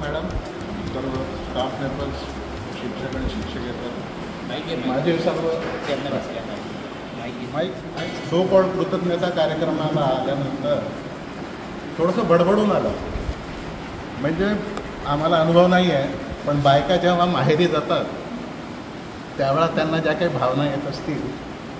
Madam, सर्व staff members, शिक्षक आणि शिक्षकेतर, माझे सर्व सो कॉल्ड कृतज्ञता कार्यक्रमाला आल्यानंतर थोडंसं बडबडून आलं. म्हणजे आम्हाला अनुभव नाही आहे, पण बायका जेव्हा माहेरी जातात त्यावेळा त्यांना ज्या काही भावना येत असतील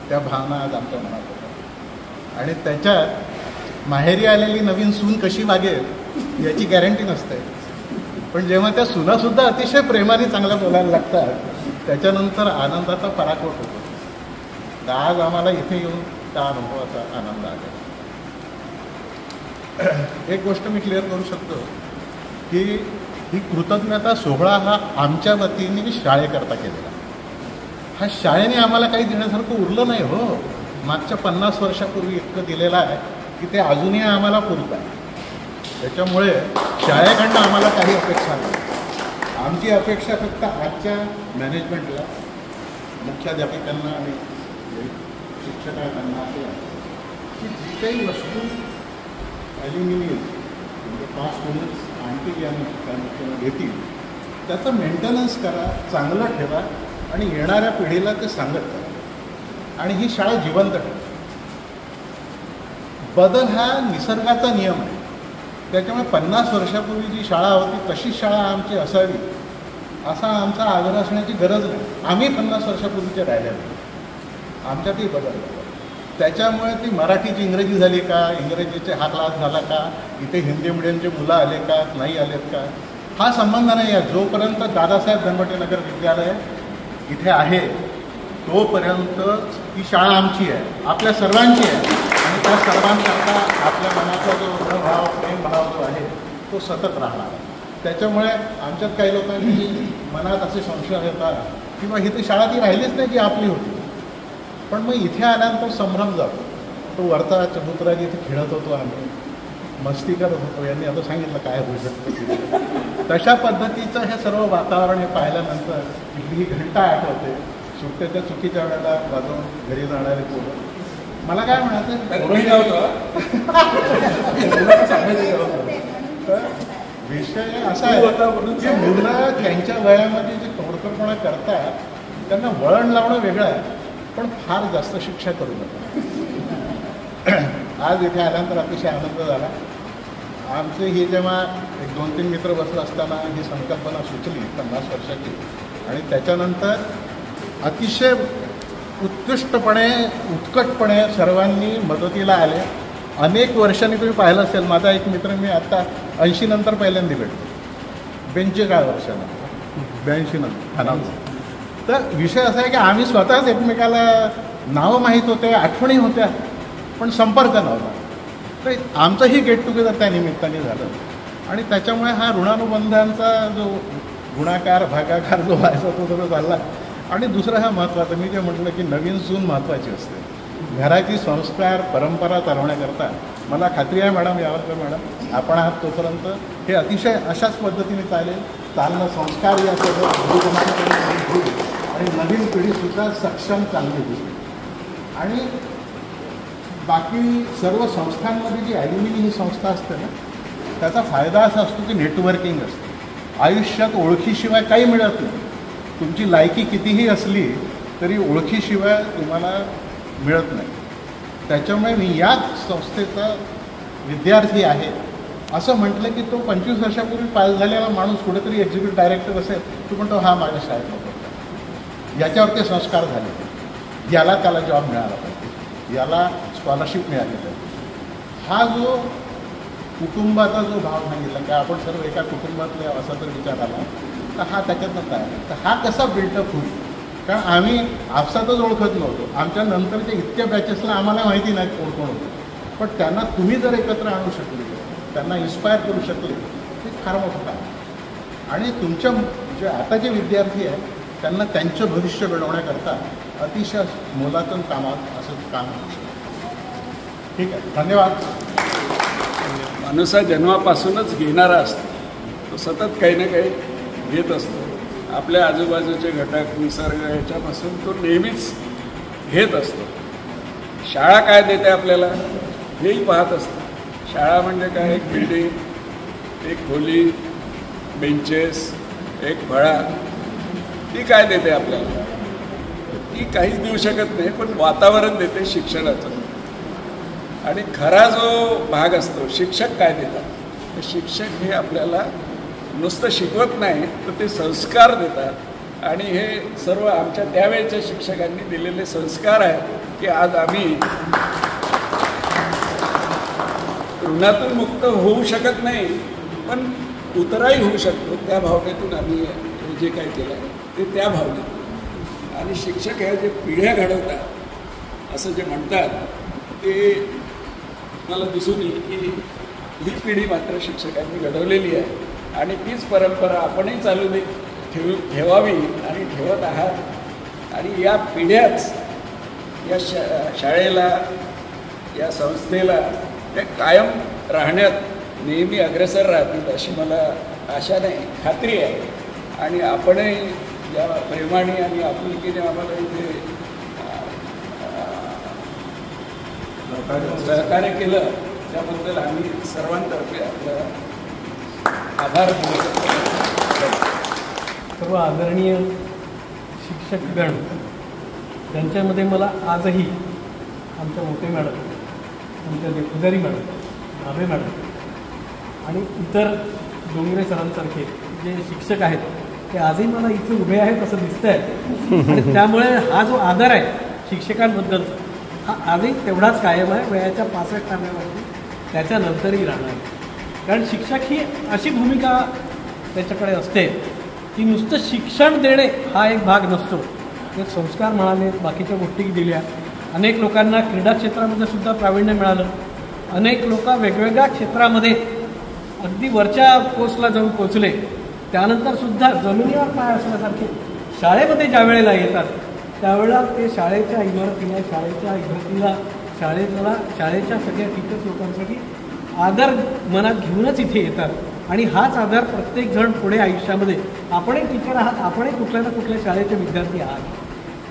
त्या भावना आज आमच्या मनात होतात. आणि त्याच्यात माहेरी आलेली नवीन सून कशी वागेल याची गॅरंटी नसते, पण जेव्हा त्या सुनासुद्धा अतिशय प्रेमाने चांगल्या बोलायला लागतात त्याच्यानंतर आनंदाचा पराकोट होतो. तर आज आम्हाला इथे येऊन त्या अनुभवाचा आनंद आला. एक गोष्ट मी क्लिअर करू शकतो की ही कृतज्ञता सोहळा हा आमच्या वतीने शाळेकरता केलेला. हा शाळेने आम्हाला काही देण्यासारखं उरलं नाही हो. मागच्या 50 वर्षापूर्वी इतकं दिलेलं आहे की ते अजूनही आम्हाला पुरतं आहे. त्याच्यामुळे शाळेकडनं आम्हाला काही अपेक्षा नाही. आमची अपेक्षा फक्त आजच्या मॅनेजमेंटला, मुख्याध्यापकांना आणि शिक्षकांना असे आहे की जी काही वस्तू ॲल्युमिनियम म्हणजे 5 स्टुडंट्स आणखी या घेतील त्याचं मेंटेनन्स करा, चांगलं ठेवा आणि येणाऱ्या पिढीला ते सांगत करा आणि ही शाळा जिवंत ठेवा. बदल हा निसर्गाचा नियम आहे. त्याच्यामुळे 50 वर्षापूर्वी जी शाळा होती तशीच शाळा आमची असावी असा आमचा आग्रह असण्याची गरज नाही. आम्ही 50 वर्षापूर्वीचे राहिलेलो, आमच्यातही बदल झाला. त्याच्यामुळे ती मराठीची इंग्रजी झाली का, इंग्रजीचे हा क्लास झाला का, इथे हिंदी मिडियमचे मुलं आले का, नाही आलेत का, हा संबंध नाही आहे. जोपर्यंत दादासाहेब धनवटे नगर विद्यालय इथे आहे तोपर्यंत ही शाळा आमची आहे, आपल्या सर्वांची आहे. आणि त्या सर्वांकरता आपल्या मनाचा जो भाव, प्रेम भाव जो आहे तो सतत राहणार. त्याच्यामुळे आमच्यात काही लोकांनी मनात असे संशय होता किंवा इथे शाळा ती राहिलीच नाही जी आपली होती. पण मग इथे आल्यानंतर संभ्रम जातो. तो वरचा चबुतराजी इथे खेळत होतो, आम्ही मस्ती करत होतो, यांनी आता सांगितलं काय होऊ शकतं. तशा पद्धतीचं हे सर्व वातावरण हे पाहिल्यानंतर ही घंटा आठवते. सुट्ट्याच्या चुकीच्या वेळेला वाजवून घरी जाणारे पोरं. मला काय म्हणायचं तर विषय असा आहे की मुलं त्यांच्या वयामध्ये जे तोडकरपणा करतात त्यांना वळण लावणं वेगळं आहे, पण फार जास्त शिक्षा करू नका. आज इथे आल्यानंतर अतिशय आनंद झाला. आमचे हे जेव्हा 1-2-3 मित्र बसलं असताना ही संकल्पना सुचली 50 वर्षाची आणि त्याच्यानंतर अतिशय उत्कृष्टपणे, उत्कटपणे सर्वांनी मदतीला आले. अनेक वर्षांनी तुम्ही पाहिलं असेल, माझा एक मित्र मी आता 80 नंतर पहिल्यांदा भेटतो, 42 वर्षानंतर, 82 नंतर. तर विषय असा आहे की आम्ही स्वतःच एकमेकाला नावं माहीत होते, आठवणी होत्या, पण संपर्क नव्हता. तर आमचंही गेट टुगेदर त्या निमित्ताने झालं आणि त्याच्यामुळे हा ऋणानुबंधांचा जो गुणाकार भागाकार जो व्हायचा तो सगळं झाला. आणि दुसरं हा महत्त्वाचं, मी जे म्हटलं की नवीन सून महत्त्वाची असते. घराची संस्कार परंपरा चालवण्याकरता मला खात्री आहे मॅडम, यावरकर मॅडम, आपण आहात तोपर्यंत हे अतिशय अशाच पद्धतीने चालणं संस्कार या सगळं आणि नवीन पिढीसुद्धा सक्षम चालली होती. आणि बाकी सर्व संस्थांमध्ये जी ॲल्युमिनी ही संस्था असते ना, त्याचा फायदा असा असतो की नेटवर्किंग असते. आयुष्यात ओळखीशिवाय काही मिळत नाही. तुमची लायकी कितीही असली तरी ओळखीशिवाय तुम्हाला मिळत नाही. त्याच्यामुळे मी याच संस्थेचा विद्यार्थी आहे असं म्हटलं की तो 25 वर्षापूर्वी पास झालेला माणूस कुठेतरी एक्झिक्युटिव्ह डायरेक्टर असेल, तो म्हणतो हा माझ्या शाळेत होता, याच्यावर ते संस्कार झाले, याला त्याला जॉब मिळाला पाहिजे, याला स्कॉलरशिप मिळाली पाहिजे. हा जो कुटुंबाचा जो भाव सांगितला की आपण सर्व एका कुटुंबातले असा जर विचार आला तर हा त्याच्यातनं काय, तर हा कसा बिल्टअप होईल. कारण आम्ही आपसातच ओळखत नव्हतो. आमच्या नंतरच्या इतक्या बॅचेसला आम्हाला माहिती नाही कोण कोण होतं, पण त्यांना तुम्ही जर एकत्र आणू शकले, त्यांना इन्स्पायर करू शकले, ते फार मोठं काम. आणि तुमच्या जे आताचे विद्यार्थी आहेत त्यांना त्यांचं भविष्य घडवण्याकरता अतिशय मोलाचं कामात असं काम होऊ शकतं. ठीक आहे, धन्यवाद. माणूस हा जन्मापासूनच घेणारा असतो. तो सतत काही ना काही घेत असतो. आपल्या आजूबाजूचे घटक, निसर्ग याच्यापासून तो नेहमीच घेत असतो. शाळा काय देते आपल्याला हेही पाहत असतो. शाळा म्हणजे काय, एक बिल्डिंग, एक खोली, बेंचेस, एक फळा, ती काय देते आपल्याला? ती काहीच देऊ शकत नाही, पण वातावरण देते शिक्षणाचं. आणि खरा जो भाग असतो, शिक्षक काय देतात? तर शिक्षक हे आपल्याला नुसतं शिकवत नाही, तर ते संस्कार देतात. आणि हे सर्व आमच्या त्यावेळेच्या शिक्षकांनी दिलेले संस्कार आहेत की आज आम्ही ऋणातून मुक्त होऊ शकत नाही, पण उतराही होऊ शकतो. त्या भावनेतून आम्ही हे जे काय केलं आहे ते त्या भावनेतून. आणि शिक्षक ह्या जे पिढ्या घडवतात असं जे म्हणतात, ते मला दिसून येईल की ही पिढी मात्र शिक्षकांनी घडवलेली आहे. आणि तीच परंपरा आपणही चालू ठेवावी आणि ठेवत आहात. आणि या पिढ्याच या शाळेला, या संस्थेला त्या कायम राहण्यात नेहमी अग्रेसर राहतील अशी मला आशा नाही, खात्री आहे. आणि आपणही या प्रेमाने आणि आपुलकीने आम्हाला इथे सहकार्य केलं, त्याबद्दल आम्ही सर्वांतर्फे आपला आभार मानतो. सर्व आदरणीय शिक्षकगण, त्यांच्यामध्ये मला आजही आमच्या मोठे मॅडम, आमच्या पुजारी मॅडम, भावे मॅडम आणि इतर डोंगरे सरांसारखे जे शिक्षक आहेत ते आजही मला इथे उभे आहेत असं दिसतं आहे. आणि त्यामुळे हा जो आदर आहे शिक्षकांबद्दलचा, हा आजही तेवढाच कायम आहे. वयाच्या 65 आण्यावरती त्याच्यानंतरही राहणार आहे. कारण शिक्षक ही अशी भूमिका त्याच्याकडे असते की नुसतं शिक्षण देणे हा एक भाग नसतो. एक संस्कार म्हणाले, बाकीच्या गोष्टी दिल्या. अनेक लोकांना क्रीडा क्षेत्रामध्ये सुद्धा प्रावीण्य मिळालं. अनेक लोक वेगवेगळ्या क्षेत्रामध्ये अगदी वरच्या पोस्टला जाऊन पोचले. त्यानंतरसुद्धा जमिनीवर पाय असल्यासारखे शाळेमध्ये ज्या वेळेला येतात त्यावेळेला ते शाळेच्या इमारतीला, शाळेच्या इमारतीला, शाळेच्या सगळ्या टीचर्स लोकांसाठी आदर मनात घेऊनच इथे येतात. आणि हाच आदर प्रत्येकजण पुढे आयुष्यामध्ये, आपणही टीचर आहात, आपणही कुठल्या ना कुठल्या शाळेचे विद्यार्थी आहात,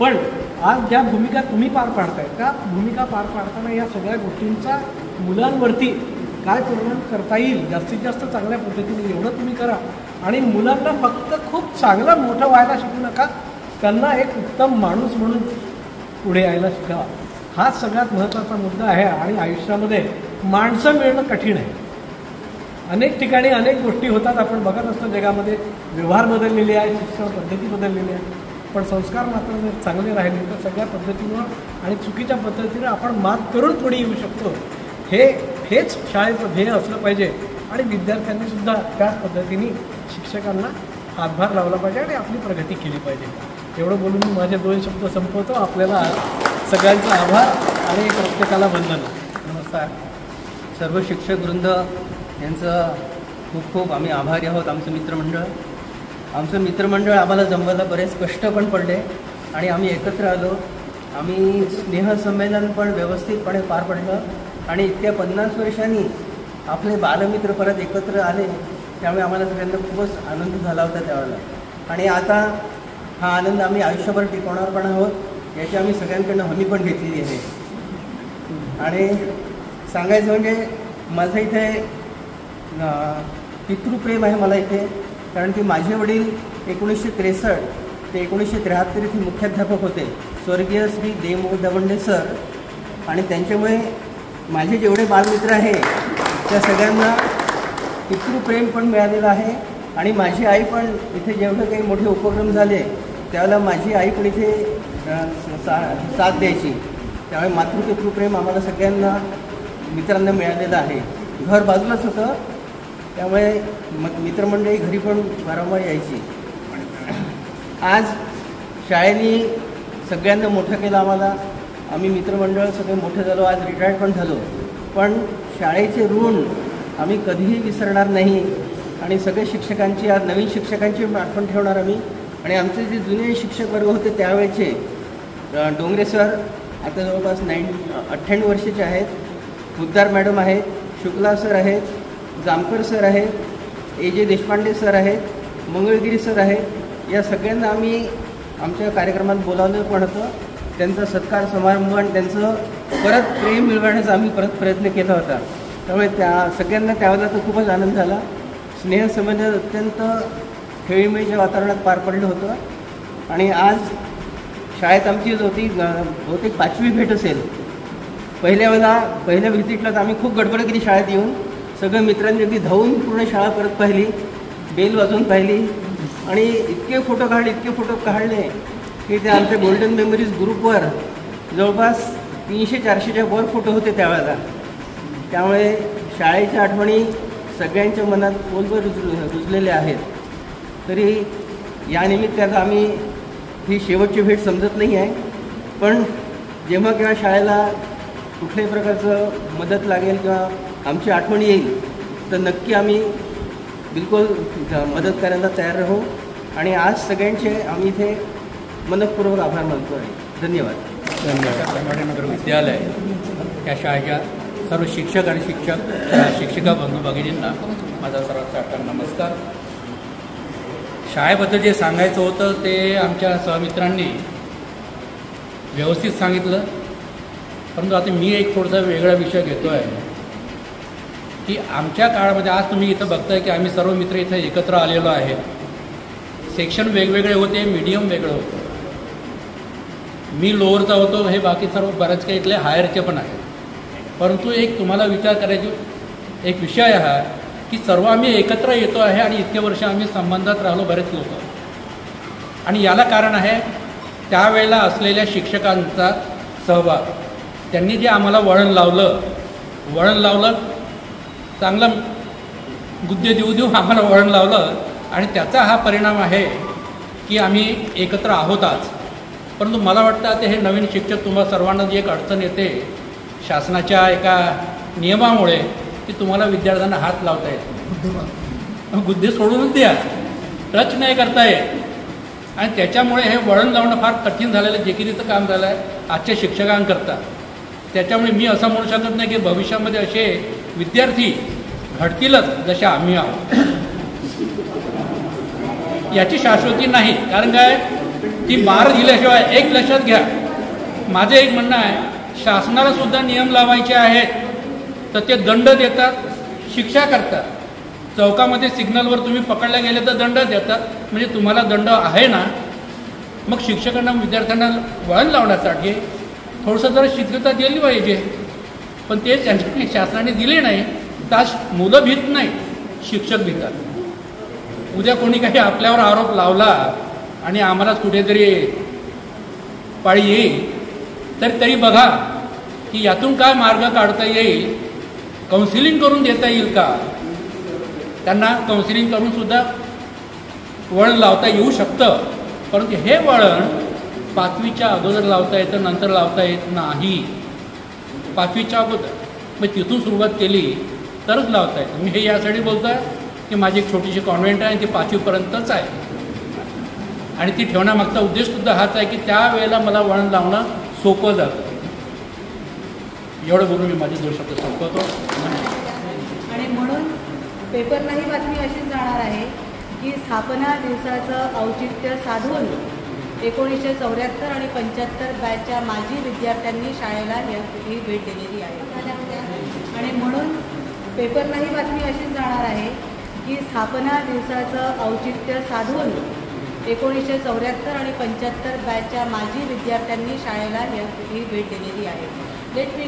पण आज ज्या भूमिका तुम्ही पार पाडताय त्या भूमिका पार पाडताना या सगळ्या गोष्टींचा मुलांवरती काय परिणाम करता येईल, जास्तीत जास्त चांगल्या पद्धतीने एवढं तुम्ही करा. आणि मुलांना फक्त खूप चांगलं मोठं व्हायला शिकू नका, त्यांना एक उत्तम माणूस म्हणून पुढे यायला शिकावा. हाच सगळ्यात महत्त्वाचा मुद्दा आहे. आणि आयुष्यामध्ये माणसं मिळणं कठीण आहे. अनेक ठिकाणी अनेक गोष्टी होतात, आपण बघत असतो जगामध्ये. व्यवहार बदललेले आहे, शिक्षण पद्धती बदललेली आहे, पण संस्कार मात्र जर चांगले राहिले तर सगळ्या पद्धतींवर आणि चुकीच्या पद्धतीनं आपण मात करून पुढे येऊ शकतो. हेच शाळेचं ध्येय असलं पाहिजे. आणि विद्यार्थ्यांनी सुद्धा त्याच पद्धतीने शिक्षकांना हातभार लावला पाहिजे आणि आपली प्रगती केली पाहिजे. एवढं बोलून मी माझे 2 शब्द संपवतो. आपल्याला सगळ्यांचा आभार आणि प्रत्येकाला वंदन. नमस्कार. सर्व शिक्षकवृंद यांचं खूप खूप आम्ही आभारी आहोत. आमचं मित्रमंडळ आम्हाला जमवायला बरेच कष्ट पण पडले आणि आम्ही एकत्र आलो. आम्ही स्नेहसंमेलन पण व्यवस्थितपणे पार पडलं आणि इतक्या 50 वर्षांनी आपले बालमित्र परत एकत्र आले, त्यामुळे आम्हाला सगळ्यांना खूपच आनंद झाला होता त्यावेळेला. आणि आता हा आनंद आम्ही आयुष्यभर टिकवणार पण आहोत, याची आम्ही सगळ्यांकडनं हमी पण घेतलेली आहे. आणि सांगायचं म्हणजे माझं इथे पितृप्रेम आहे मला इथे, कारण की माझे वडील 1963 ते 1973 इथे मुख्याध्यापक होते, स्वर्गीय श्री देव दवंडे सर. आणि त्यांच्यामुळे माझे जेवढे बालमित्र आहे त्या सगळ्यांना पितृप्रेम पण मिळालेलं आहे. आणि माझी आई पण इथे जेवढे काही मोठे उपक्रम झाले त्यावेळेला माझी आई पण इथे साथ द्यायची. त्यामुळे मातृपितृप्रेम आम्हाला सगळ्यांना मित्रांना मिळालेलं आहे. घर बाजूलाच होतं, त्यामुळे मित्रमंडळी घरी पण वारंवार यायची. आज शाळेने सगळ्यांना मोठं केलं आम्हाला. आम्ही मित्रमंडळ सगळे मोठे झालो, आज रिटायर्ड पण झालो, पण शाळेचे ऋण आम्ही कधीही विसरणार नाही. आणि सगळे शिक्षकांची, आज नवीन शिक्षकांची आठवण ठेवणार आम्ही. आणि आमचे जे जुने शिक्षक वर्ग होते त्यावेळेचे, डोंगरे सर आता जवळपास 98 वर्षाचे आहेत, मुद्दार मॅडम आहेत, शुक्ला सर आहेत, जामकर सर आहेत, A.J. देशपांडे सर आहेत, मंगळगिरी सर आहेत. या सगळ्यांना आम्ही आमच्या कार्यक्रमात बोलावलं पण होतं. त्यांचा सत्कार समारंभ आणि त्यांचं परत प्रेम मिळवण्याचा आम्ही परत प्रयत्न केला होता. त्यामुळे त्या सगळ्यांना त्यावेळेला तर खूपच आनंद झाला. स्नेहसंमेलन अत्यंत खेळीमेळीच्या वातावरणात पार पडलं होतं आणि आज शाळेत आमची होती बहुतेक 5वी भेट असेल. पहिल्या व्हिजिटला तर आम्ही खूप गडबड केली शाळेत येऊन. सगळ्या मित्रांनी अगदी धावून पूर्ण शाळा परत पाहिली, बेल वाजवून पाहिली आणि इतके फोटो काढले की ते आमच्या गोल्डन मेमरीज ग्रुपवर जवळपास 300-400च्या वर फोटो होते त्यावेळेला. त्यामुळे शाळेच्या आठवणी सगळ्यांच्या मनात खोलवर रुजलेल्या आहेत. तरी या निमित्तानं आम्ही ही शेवटची भेट समजत नाही आहे, पण जेव्हा केव्हा शाळेला कुठल्याही प्रकारचं मदत लागेल किंवा आमची आठवण येईल तर नक्की आम्ही बिलकुल मदत करायला तयार राहू. आणि आज सगळ्यांचे आम्ही इथे मनःपूर्वक आभार मानतो आहे. धन्यवाद. नगर विद्यालय या शाळेच्या सर्व शिक्षक आणि शिक्षिका बंधू भगिनींना माझा सर्वांचा नमस्कार. शाळेबद्दल जे सांगायचं होतं ते आमच्या सहमित्रांनी व्यवस्थित सांगितलं, परंतु आता मी एक थोडासा वेगळा विषय घेतो आहे की आमच्या काळामध्ये आज तुम्ही इथं बघताय की आम्ही सर्व मित्र इथं एकत्र आलेलो आहे. सेक्शन वेगवेगळे होते, मीडियम वेगळं होतं. मी लोअरचा होतो, हे बाकी सर्व बऱ्याच काही इथले हायरचे पण आहेत. परंतु एक तुम्हाला विचार करायची एक विषय हा की सर्व आम्ही एकत्र येतो आहे आणि इतके वर्ष आम्ही संबंधात राहिलो बरेच लोक. आणि याला कारण आहे त्यावेळेला असलेल्या शिक्षकांचा सहभाग. त्यांनी जे आम्हाला वळण लावलं चांगलं गुद्दे देऊ आम्हाला वळण लावलं आणि त्याचा हा परिणाम आहे की आम्ही एकत्र आहोत आज. परंतु मला वाटतं आता हे नवीन शिक्षक तुम्हाला सर्वांना जी एक अडचण येते शासनाच्या एका नियमामुळे की तुम्हाला विद्यार्थ्यांना हात लावता येत, गुद्दे सोडूनच द्या, टच नाही करता येत. आणि त्याच्यामुळे हे वळण लावणं फार कठीण झालेलं जिकिरीचं काम झालं आहे आजच्या शिक्षकांकरता. त्याच्यामुळे मी असं म्हणू शकत नाही की भविष्यामध्ये असे विद्यार्थी घडतीलच जसे आम्ही आहोत. याची शाश्वती नाही. कारण काय, ती मार दिल्याशिवाय एक लक्षात घ्या, माझं एक म्हणणं आहे, शासनाला सुद्धा नियम लावायचे आहेत तर ते दंड देतात, शिक्षा करतात. चौकामध्ये सिग्नलवर तुम्ही पकडल्या गेले तर दंड देतात. म्हणजे तुम्हाला दंड आहे ना. मग शिक्षकांना विद्यार्थ्यांना वळण लावण्यासाठी थोडंसं जरा शिथिलता दिली पाहिजे, पण ते त्यांच्या शासनाने दिले नाही तर आज मुलं भीत नाही, शिक्षक भीतात. उद्या कोणी काही आपल्यावर आरोप लावला आणि आम्हालाच कुठेतरी पाळी येईल तर तरी बघा की यातून काय मार्ग काढता येईल, काउन्सिलिंग करून देता येईल का, त्यांना काउन्सिलिंग करून सुद्धा वळण लावता येऊ शकतं. परंतु हे वळण 5वीच्या अगोदर लावता येतं, नंतर लावता येत नाही. 5वीच्या अगोदर मग तिथून सुरुवात केली तरच लावता येतं. मी हे यासाठी बोलतो आहे की माझी एक छोटीशी कॉन्व्हेंट आहे, ती 5वीपर्यंतच आहे आणि ती ठेवण्यामागचा उद्देशसुद्धा हाच आहे की त्यावेळेला मला वळण लावणं सोपं जातं. एवढं बोलून मी माझे 2 शब्द संपवतो. आणि म्हणून पेपरलाही बातमी अशीच जाणार आहे की स्थापना दिवसाचं औचित्य साधून 1974 आणि 75 बॅचच्या माजी विद्यार्थ्यांनी शाळेला ही भेट दिलेली आहे. आणि म्हणून पेपरलाही बातमी अशीच जाणार आहे की स्थापना दिवसाचं औचित्य साधून 1974 आणि 75 बॅचच्या माजी विद्यार्थ्यांनी शाळेला ही भेट दिलेली आहे. Let me